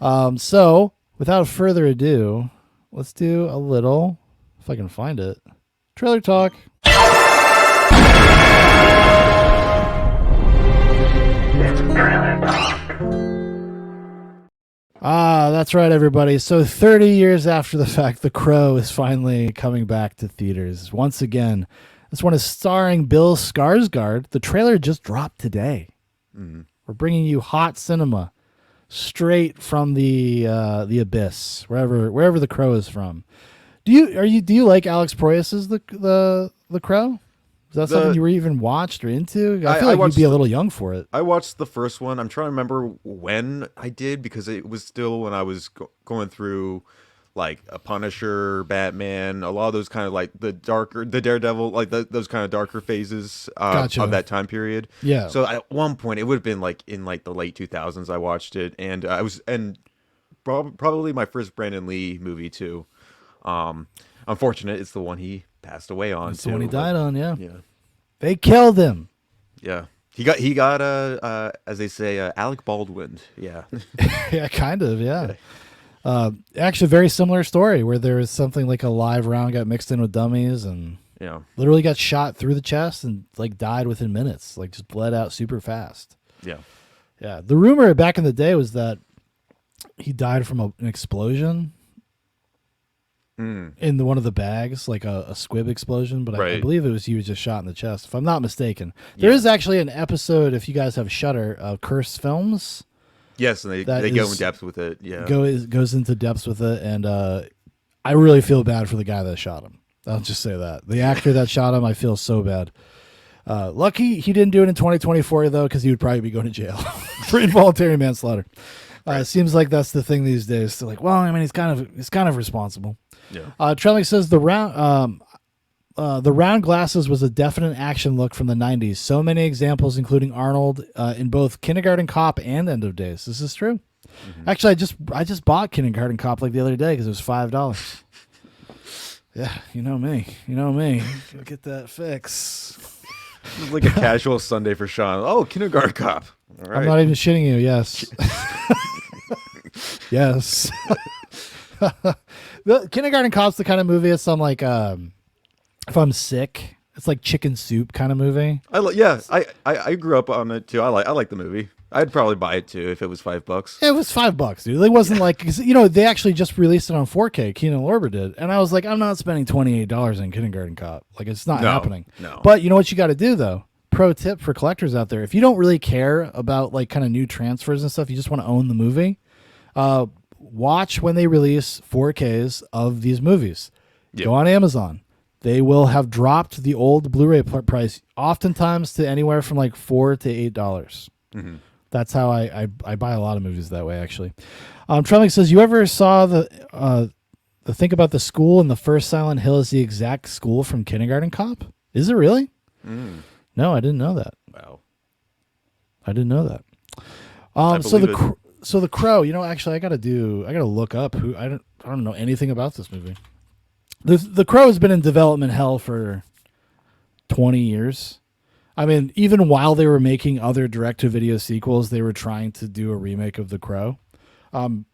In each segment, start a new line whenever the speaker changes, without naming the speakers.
So without further ado, let's do a little, if I can find it, trailer talk. That's right, everybody. So 30 years after the fact, The Crow is finally coming back to theaters once again. This one is starring Bill Skarsgård. The trailer just dropped today.
Mm-hmm.
We're bringing you hot cinema straight from the abyss, wherever The Crow is from. Do you like Alex Proyas's the Crow? Is that something you were even watched or into? I feel like you'd be a little young for it.
I watched the first one. I'm trying to remember when I did because it was still when I was going through like a Punisher, Batman, a lot of those kind of like the Daredevil, like those kind of darker phases
Gotcha.
of that time period.
Yeah.
So at one point, it would have been like in like the late 2000s. I watched it, and probably my first Brandon Lee movie too. Unfortunate, it's the one he passed away on.
It's the one he died on. Yeah.
Yeah.
They killed him.
Yeah. He got as they say, Alec Baldwin. Yeah.
Yeah, kind of. Yeah. Actually, very similar story where there was something like a live round got mixed in with dummies and literally got shot through the chest and like died within minutes, like just bled out super fast.
Yeah.
Yeah. The rumor back in the day was that he died from an explosion in one of the bags, like a squib explosion, but I believe he was just shot in the chest, if I'm not mistaken. There is actually an episode, if you guys have Shudder, of Cursed Films.
Yes, and they go in depth with it. Yeah,
goes into depths with it, and I really feel bad for the guy that shot him. I'll just say that the actor that shot him, I feel so bad. Lucky he didn't do it in 2024 though, because he would probably be going to jail for involuntary manslaughter. It seems like that's the thing these days. They're like, well, I mean, he's kind of responsible.
Yeah.
Trellick says the round glasses was a definite action look from the 90s. So many examples, including Arnold in both Kindergarten Cop and End of Days. This is true. Mm-hmm. Actually, I just bought Kindergarten Cop like the other day because it was $5. Yeah, you know me. Go get that fix.
It's like a casual Sunday for Shaun. Oh, Kindergarten Cop. All right.
I'm not even shitting you. Yes. Yes. The Kindergarten Cop's the kind of movie it's like if I'm sick, it's like chicken soup kind of movie.
I grew up on it too. I like the movie. I'd probably buy it too if it was $5.
Yeah, it was $5, dude. It wasn't like, cause, they actually just released it on 4K. Keenan and Lorber did, and I was like, I'm not spending $28 on Kindergarten Cop. Like, it's not happening.
No.
But you know what you got to do though? Pro tip for collectors out there: if you don't really care about like kind of new transfers and stuff, you just want to own the movie. Watch when they release 4Ks of these movies. Yep. Go on Amazon. They will have dropped the old Blu-ray price, oftentimes to anywhere from like $4 to $8. Mm-hmm. That's how I buy a lot of movies that way, actually. Trellick says, you ever saw the thing about the school in the first Silent Hill is the exact school from Kindergarten Cop? Is it really? No, I didn't know that.
Wow.
I didn't know that. So the Crow, actually I gotta look up who I don't know anything about this movie. The Crow has been in development hell for 20 years. I mean, even while they were making other direct-to-video sequels, they were trying to do a remake of The Crow.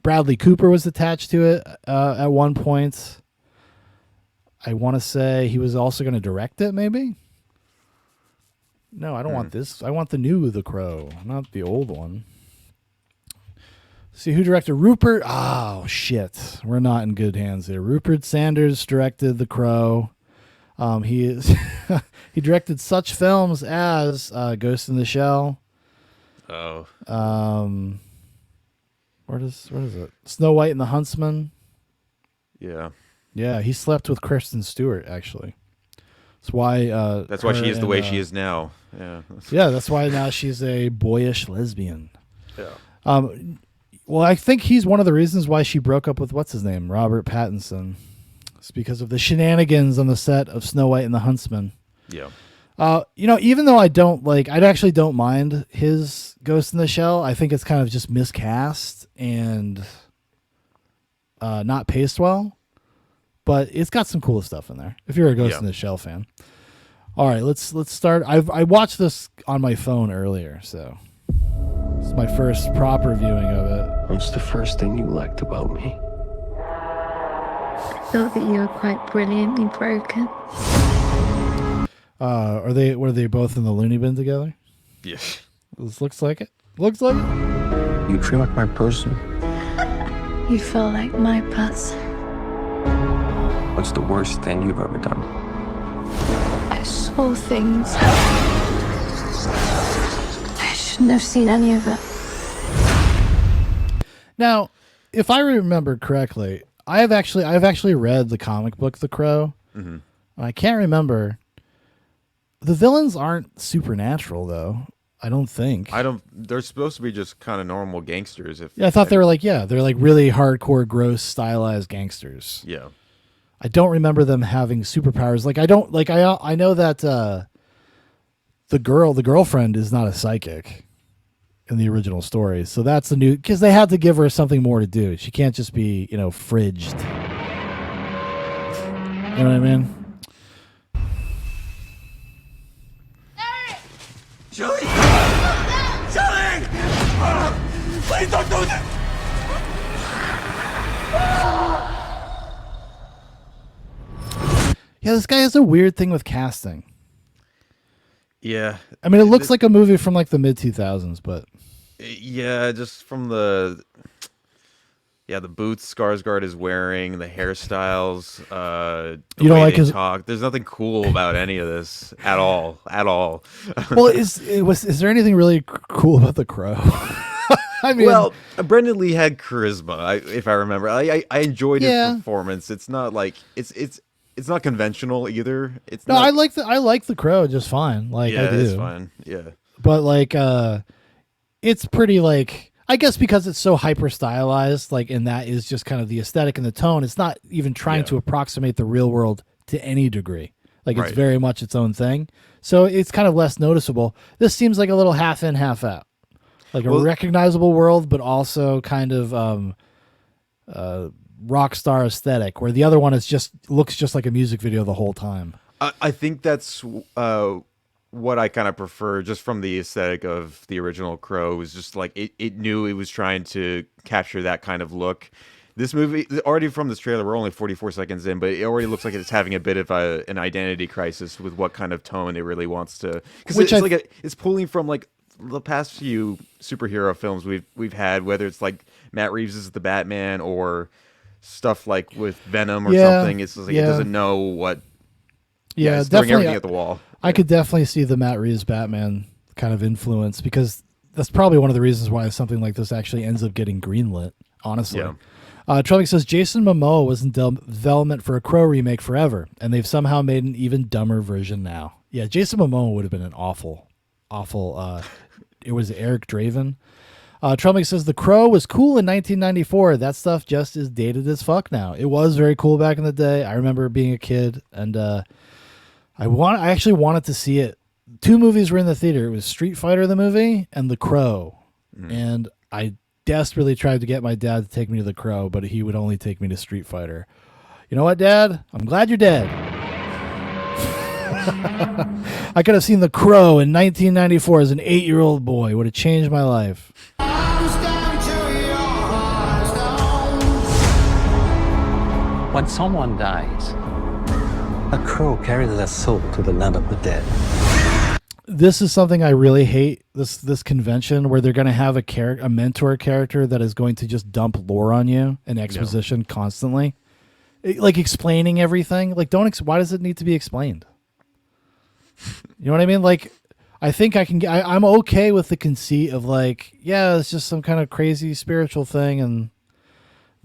Bradley Cooper was attached to it at one point. I want to say he was also going to direct it, maybe? No, I don't want this. I want the new The Crow, not the old one. See who directed Rupert. Oh, shit. We're not in good hands here. Rupert Sanders directed The Crow. He directed such films as Ghost in the Shell.
Oh.
What is it? Snow White and the Huntsman.
Yeah.
Yeah, he slept with Kristen Stewart, actually. That's why
she is the way she is now. Yeah.
Yeah, that's why now she's a boyish lesbian.
Yeah.
Well, I think he's one of the reasons why she broke up with what's his name, Robert Pattinson. It's because of the shenanigans on the set of Snow White and the Huntsman.
Yeah.
Even though I actually don't mind his Ghost in the Shell. I think it's kind of just miscast and not paced well. But it's got some cool stuff in there. If you're a Ghost in the Shell fan. All right, let's start. I watched this on my phone earlier, so it's my first proper viewing of it.
What's the first thing you liked about me?
I thought that you were quite brilliantly broken.
Were they both in the loony bin together?
Yeah.
This looks like it. Looks like it.
You feel like my person.
You feel like my person.
What's the worst thing you've ever done?
I saw things. I shouldn't have seen any of it.
Now, if I remember correctly, I've actually read the comic book The Crow.
Mm-hmm.
I can't remember. The villains aren't supernatural, though. I don't think.
They're supposed to be just kind of normal gangsters.
I thought they were they're like really hardcore, gross, stylized gangsters.
Yeah.
I don't remember them having superpowers. I know that the girlfriend is not a psychic in the original story. So that's the new, because they had to give her something more to do. She can't just be, fridged. You know what I mean?
Julie! Julie! Please don't do this!
Yeah, this guy has a weird thing with casting.
Yeah.
I mean, it looks like a movie from like the mid 2000s, but
yeah, just from the boots Skarsgård is wearing, the hairstyles,
you don't like his
talk. There's nothing cool about any of this at all.
Well, is there anything really cool about The Crow? I mean,
well, Brendan Lee had charisma, if I remember. I enjoyed his performance. It's not like it's not conventional either.
I like The Crow just fine. Like I do.
It's fine. Yeah.
But it's pretty I guess because it's so hyper stylized, and that is just kind of the aesthetic and the tone. It's not even trying to approximate the real world to any degree. It's very much its own thing. So it's kind of less noticeable. This seems like a little half in, half out. A recognizable world, but also kind of rock star aesthetic, where the other one looks just like a music video the whole time.
I think that's what I kind of prefer, just from the aesthetic of the original Crow. Was just it knew it was trying to capture that kind of look. This movie, already from this trailer, we're only 44 seconds in, but it already looks like it's having a bit of an identity crisis with what kind of tone it really wants to. Because it's pulling from the past few superhero films we've had, whether it's Matt Reeves' The Batman or stuff with Venom or something. It's it doesn't know what.
Yeah,
it's
definitely
throwing everything at the wall.
I could definitely see the Matt Reeves Batman kind of influence, because that's probably one of the reasons why something like this actually ends up getting greenlit, honestly. Yeah. Trump says Jason Momoa was in development for a Crow remake forever, and they've somehow made an even dumber version now. Yeah, Jason Momoa would have been an awful. It was Eric Draven. Trump says The Crow was cool in 1994. That stuff just is dated as fuck now. It was very cool back in the day. I remember being a kid, and I actually wanted to see it. Two movies were in the theater. It was Street Fighter the movie and The Crow. And I desperately tried to get my dad to take me to The Crow, but he would only take me to Street Fighter. You know what, Dad? I'm glad you're dead. I could have seen The Crow in 1994 as an 8-year-old boy. It would have changed my life.
When someone dies, a crow carries their soul to the land of the dead.
This is something I really hate, this convention where they're going to have a mentor character that is going to just dump lore on you and exposition constantly. Explaining everything. Why does it need to be explained? You know what I mean? I think I'm okay with the conceit of it's just some kind of crazy spiritual thing and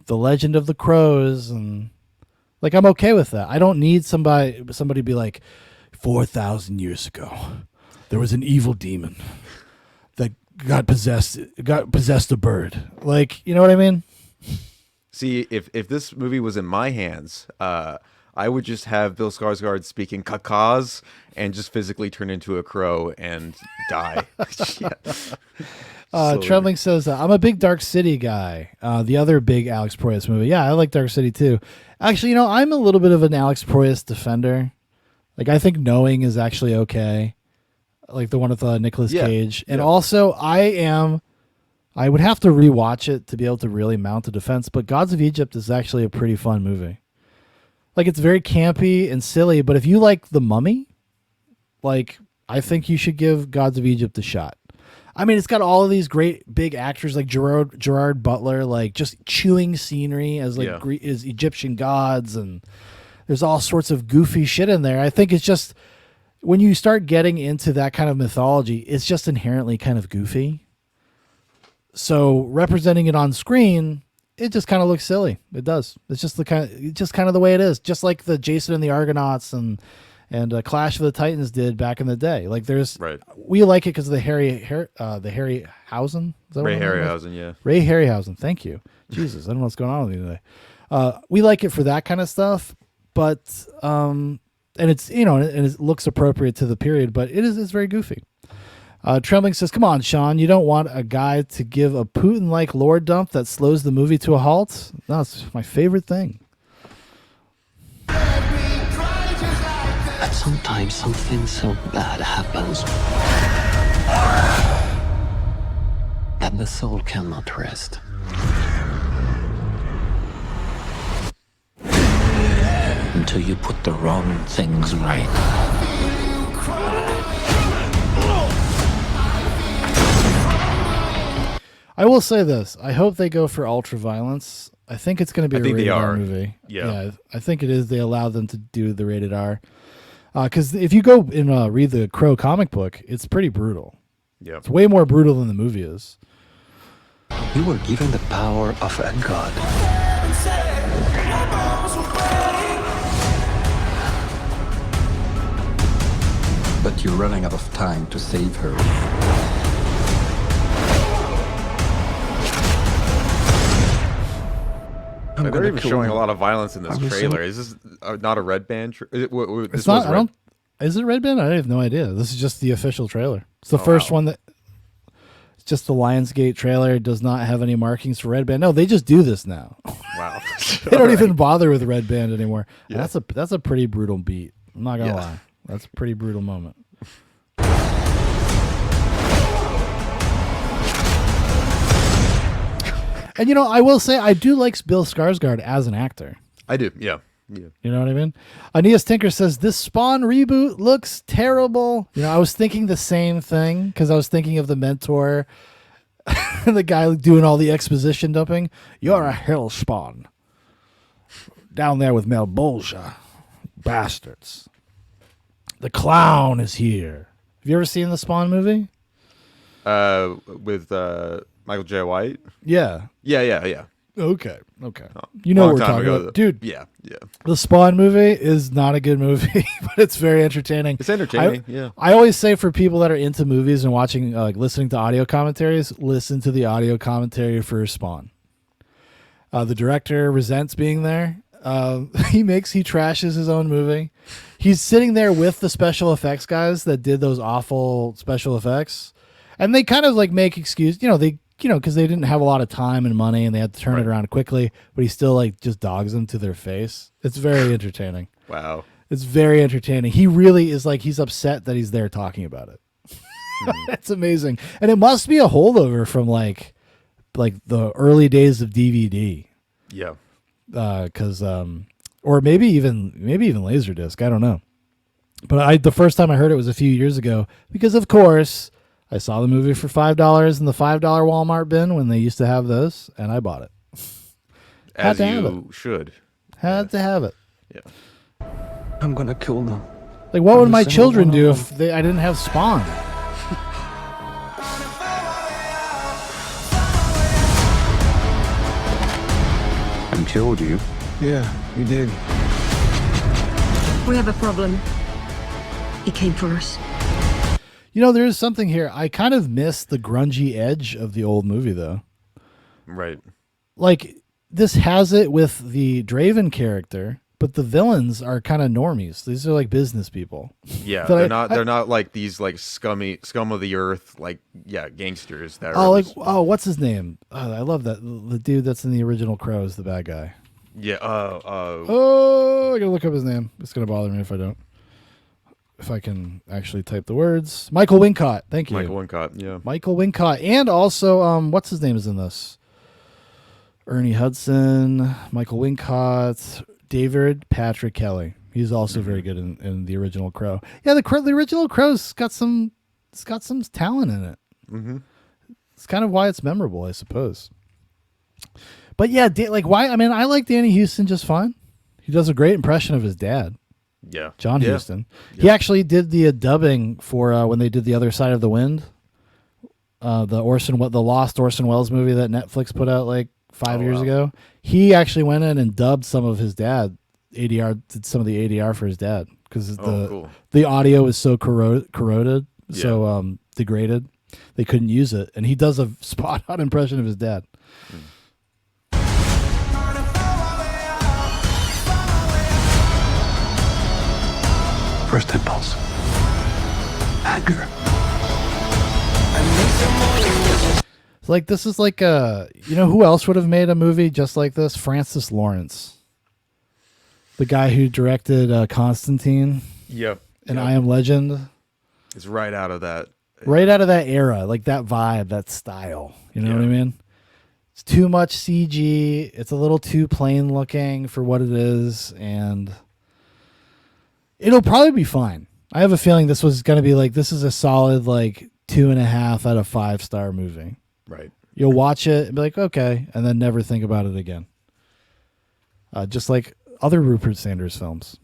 the legend of the crows, and I'm okay with that. I don't need somebody to be 4,000 years ago, there was an evil demon that got possessed a bird. You know what I mean?
See, if this movie was in my hands, I would just have Bill Skarsgård speaking cacaws and just physically turn into a crow and die.
Trembling says, I'm a big Dark City guy. The other big Alex Proyas movie. Yeah, I like Dark City too. Actually, I'm a little bit of an Alex Proyas defender. I think Knowing is actually okay. The one with Nicolas Cage. And also, I am I would have to rewatch it to be able to really mount a defense, but Gods of Egypt is actually a pretty fun movie. Like, it's very campy and silly, but if you like The Mummy, like, I think you should give Gods of Egypt a shot. I mean, it's got all of these great big actors like Gerard Butler, like just chewing scenery as like as Egyptian gods, and there's all sorts of goofy shit in there. I think it's just when you start getting into that kind of mythology, it's just inherently kind of goofy. So representing it on screen, it just kind of looks silly. It does. It's just kind of the way it is. Just like the Jason and the Argonauts and Clash of the Titans did back in the day. Like we like it because of the Harryhausen.
Ray Harryhausen, yeah.
Ray Harryhausen. Thank you. Jesus, I don't know what's going on with me today. We like it for that kind of stuff, but and it's and it looks appropriate to the period, but it's very goofy. Trembling says, "Come on, Shaun, you don't want a guy to give a Putin-like lore dump that slows the movie to a halt? No, it's my favorite thing."
But sometimes something so bad happens that the soul cannot rest. Until you put the wrong things right.
I will say this. I hope they go for ultra violence. I think it's going to be a rated R movie.
Yeah,
I think it is. They allow them to do the rated R. Because if you go and read the Crow comic book, it's pretty brutal.
Yeah,
it's way more brutal than the movie is.
You were given the power of a god. But you're running out of time to save her.
They're even showing a lot of violence in this trailer. Is this not a Red Band?
It's not. I don't. Is it Red Band? I have no idea. This is just the official trailer. It's the first one that. It's just the Lionsgate trailer. It does not have any markings for Red Band. No, they just do this now.
Wow.
They don't even bother with Red Band anymore. Yeah. That's a pretty brutal beat. I'm not gonna lie. That's a pretty brutal moment. And I will say I do like Bill Skarsgård as an actor.
I do, yeah. You
know what I mean? Aeneas Tinker says this Spawn reboot looks terrible. I was thinking the same thing because I was thinking of the Mentor, the guy doing all the exposition dumping. You're a hell Spawn down there with Melbolgia, bastards. The clown is here. Have you ever seen the Spawn movie?
With Michael J. White?
Yeah.
Yeah.
Okay. You know what we're talking about. Dude.
Yeah.
The Spawn movie is not a good movie, but it's very entertaining.
It's entertaining, yeah.
I always say for people that are into movies and watching, listening to audio commentaries, listen to the audio commentary for Spawn. The director resents being there. He trashes his own movie. He's sitting there with the special effects guys that did those awful special effects. And they kind of make excuse, because they didn't have a lot of time and money and they had to turn it around quickly, but he still just dogs them to their face. It's very entertaining.
Wow.
It's very entertaining. He really is he's upset that he's there talking about it. It's amazing. And it must be a holdover from like the early days of DVD.
Yeah.
Cause, or maybe even Laserdisc. I don't know. But the first time I heard it was a few years ago because of course I saw the movie for $5 in the $5 Walmart bin when they used to have those, and I bought it.
As you should.
Had to have it.
Yeah.
I'm gonna kill them.
What would my children do if I didn't have Spawn?
I killed you.
Yeah, you did.
We have a problem. He came for us.
There is something here. I kind of miss the grungy edge of the old movie, though.
Right.
This has it with the Draven character, but the villains are kind of normies. These are business people.
Yeah, they're not like these scum of the earth gangsters that are.
What's his name? I love that the dude that's in the original Crow is the bad guy.
Yeah.
I gotta look up his name. It's gonna bother me if I don't. if I can actually type the words. Michael Wincott. Thank you.
Michael Wincott, yeah.
Michael Wincott. And also, what's his name is in this? Ernie Hudson, Michael Wincott, David Patrick Kelly. He's also very good in the original Crow. Yeah, the original Crow's got some talent in it.
Mm-hmm.
It's kind of why it's memorable, I suppose. But yeah, why? I mean, I like Danny Houston just fine. He does a great impression of his dad.
Yeah,
John Huston.
Yeah.
He actually did the dubbing for when they did The Other Side of the Wind, the lost Orson Welles movie that Netflix put out like 5 years ago. He actually went in and dubbed some of his dad. Did some of the ADR for his dad because the audio was so corroded, so degraded, they couldn't use it, and he does a spot on impression of his dad.
First impulse. Anger.
It's like this is like who else would have made a movie just like this? Francis Lawrence, the guy who directed Constantine.
Yep.
And I Am Legend.
It's right out of that.
Right out of that era, like that vibe, that style. You know what I mean? It's too much CG. It's a little too plain looking for what it is, and it'll probably be fine. I have a feeling this was going to be like, this is a solid like 2.5 out of 5-star movie.
Right.
You'll watch it and be like, okay, and then never think about it again. Just like other Rupert Sanders films.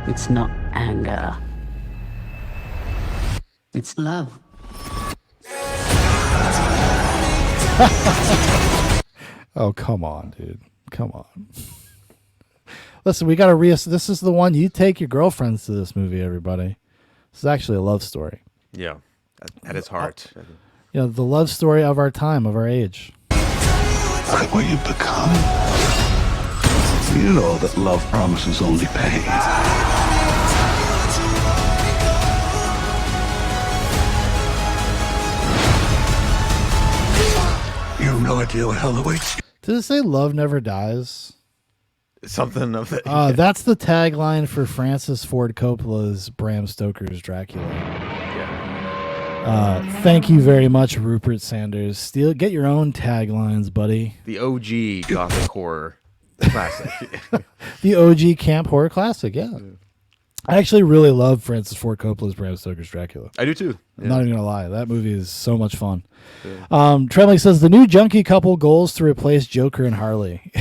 It's not anger. It's love.
Oh, come on, dude. Come on. Listen, we got to this is the one you take your girlfriends to this movie, everybody. This is actually a love story.
Yeah. At its heart.
You know, the love story of our time, of our age.
Look at what you've become. You know that love promises only pain. You have no idea what hell awaits you.
Did it say love never dies?
Something of that.
That's the tagline for Francis Ford Coppola's Bram Stoker's Dracula.
Yeah.
Thank you very much, Rupert Sanders. Get your own taglines, buddy.
The OG gothic horror classic.
The OG camp horror classic, yeah. I actually really love Francis Ford Coppola's Bram Stoker's Dracula.
I do too.
I'm not even gonna lie, that movie is so much fun. Tremley says the new junkie couple goals to replace Joker and Harley.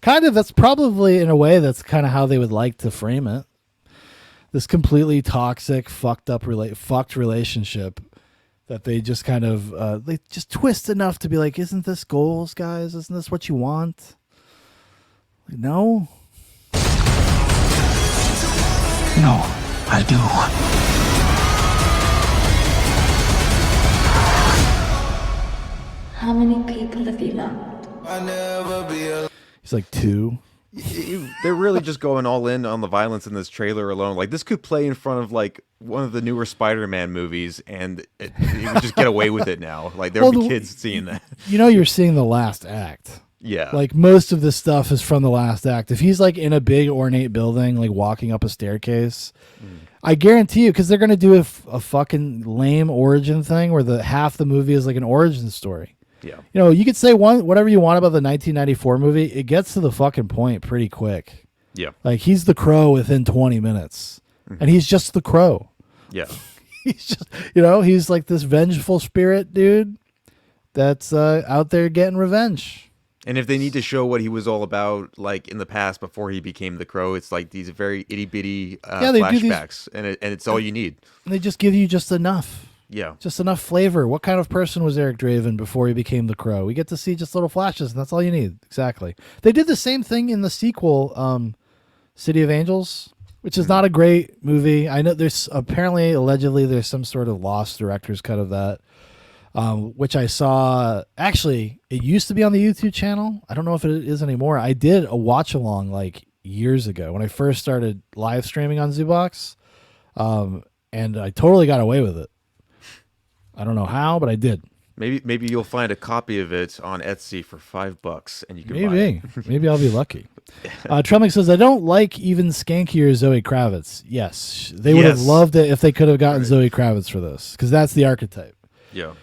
Kind of, that's probably in a way that's kind of how they would like to frame it. This completely toxic, fucked relationship that they just kind of they just twist enough to be like, isn't this goals, guys? Isn't this what you want? Like, no.
No, I do.
How many people have you loved?
He's like 2.
They're really just going all in on the violence in this trailer alone. Like, this could play in front of like one of the newer Spider-Man movies, and you would just get away with it now. Like, there'll be kids seeing that.
You know, you're seeing the last act.
Yeah.
Like, most of this stuff is from the last act. If he's like in a big ornate building, like walking up a staircase, I guarantee you, because they're going to do a fucking lame origin thing where half the movie is like an origin story.
Yeah.
You know, you could say whatever you want about the 1994 movie. It gets to the fucking point pretty quick.
Yeah.
Like, he's the Crow within 20 minutes. And he's just the Crow.
Yeah.
He's just, you know, he's like this vengeful spirit dude that's out there getting revenge.
And if they need to show what he was all about, like in the past before he became the Crow, it's like these very itty bitty flashbacks, and it's all you need.
And they just give you just enough.
Yeah,
just enough flavor. What kind of person was Eric Draven before he became the Crow? We get to see just little flashes, and that's all you need. Exactly. They did the same thing in the sequel, City of Angels, which is not a great movie. I know there's allegedly there's some sort of lost director's cut of that. Which I saw, actually, it used to be on the YouTube channel. I don't know if it is anymore. I did a watch along like years ago when I first started live streaming on Zoobox, and I totally got away with it. I don't know how, but I did.
Maybe you'll find a copy of it on Etsy for $5, and you can buy it.
Maybe I'll be lucky. Treming says, I don't like even skankier Zoe Kravitz. Yes, they would have loved it if they could have gotten Zoe Kravitz for this, because that's the archetype.
Yeah.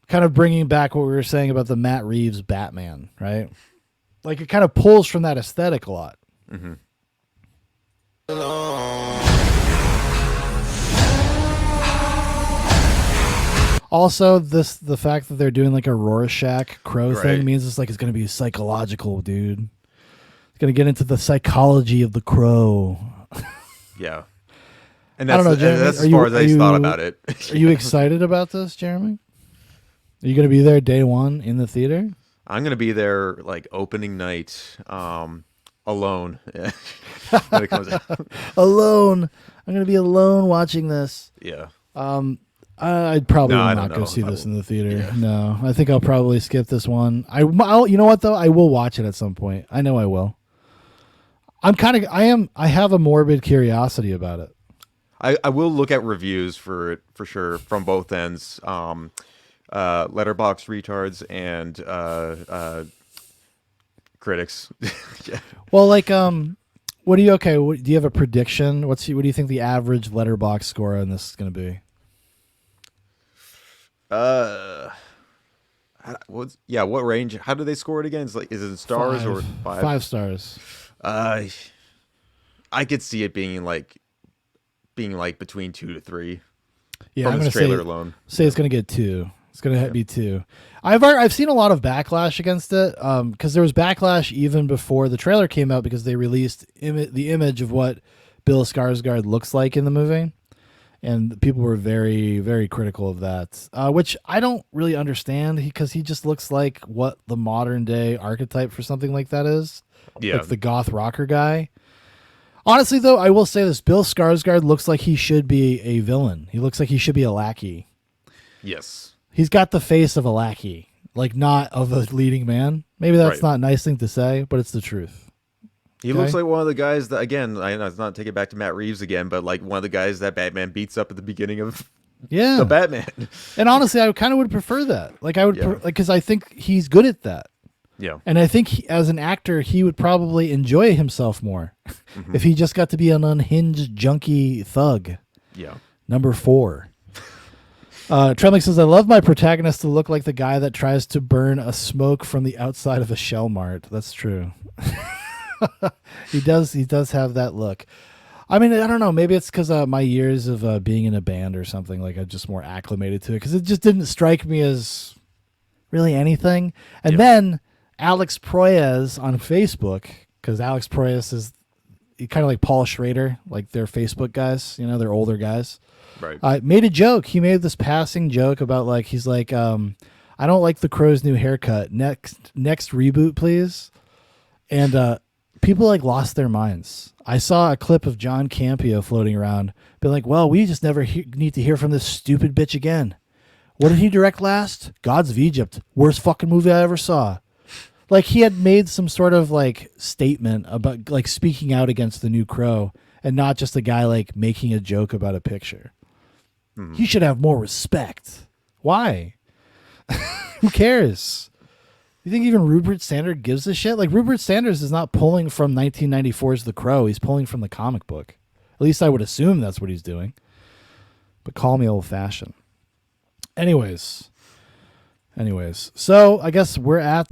Kind of bringing back what we were saying about the Matt Reeves Batman, right? Like, it kind of pulls from that aesthetic a lot.
Mm-hmm.
Also, the fact that they're doing like a Rorschach crow thing means it's going to be psychological, dude. It's going to get into the psychology of the crow.
Yeah. And that's, I don't know, Jeremy, that's as far as I thought about it.
Are you excited about this, Jeremy? Are you going to be there day one in the theater?
I'm going to be there like opening night, alone. When it comes out.
Alone. I'm going to be alone watching this.
Yeah.
I'd probably not go see this in the theater. Yeah. No, I think I'll probably skip this one. I'll, you know what though? I will watch it at some point. I know I will. I have a morbid curiosity about it.
I will look at reviews for it for sure from both ends. Letterbox retards and critics. Yeah.
Well, like, what do you do you have a prediction? What do you think the average Letterbox score on this is going to be?
What range? How do they score it again? Is it in stars or 5?
5 stars.
I could see it being like between 2 to 3.
Yeah,
from this trailer alone.
Say it's going to get 2. It's going to be 2. I've seen a lot of backlash against it because there was backlash even before the trailer came out because they released the image of what Bill Skarsgård looks like in the movie. And people were very, very critical of that, which I don't really understand because he just looks like what the modern day archetype for something like that is.
Yeah.
Like the goth rocker guy. Honestly, though, I will say this. Bill Skarsgård looks like he should be a villain. He looks like he should be a lackey.
Yes.
He's got the face of a lackey, like not of a leading man. Maybe that's not a nice thing to say, but it's the truth.
He looks like one of the guys that, again, I know it's not take it back to Matt Reeves again, but like one of the guys that Batman beats up at the beginning of the Batman.
And honestly, I kind of would prefer that. Like I would, because I think he's good at that.
Yeah.
And I think as an actor, he would probably enjoy himself more if he just got to be an unhinged junkie thug.
Yeah.
Number 4. Tremling says, I love my protagonist to look like the guy that tries to burn a smoke from the outside of a Shell Mart. That's true. He does have that look. I mean, I don't know. Maybe it's because my years of being in a band or something. Like I'm just more acclimated to it because it just didn't strike me as really anything. And then Alex Proyas on Facebook, because Alex Proyas is kind of like Paul Schrader, like they're Facebook guys. You know, they're older guys.
Right.
Made a joke. He made this passing joke about like he's like, I don't like the Crow's new haircut. Next reboot, please. And people like lost their minds. I saw a clip of John Campio floating around, being like, well, we just never need to hear from this stupid bitch again. What did he direct last? Gods of Egypt. Worst fucking movie I ever saw. Like he had made some sort of like statement about like speaking out against the new Crow and not just a guy like making a joke about a picture. Mm-hmm. He should have more respect. Why? Who cares? You think even Rupert Sanders gives a shit? Like Rupert Sanders is not pulling from 1994's The Crow. He's pulling from the comic book. At least I would assume that's what he's doing. But call me old-fashioned. Anyways. So I guess we're at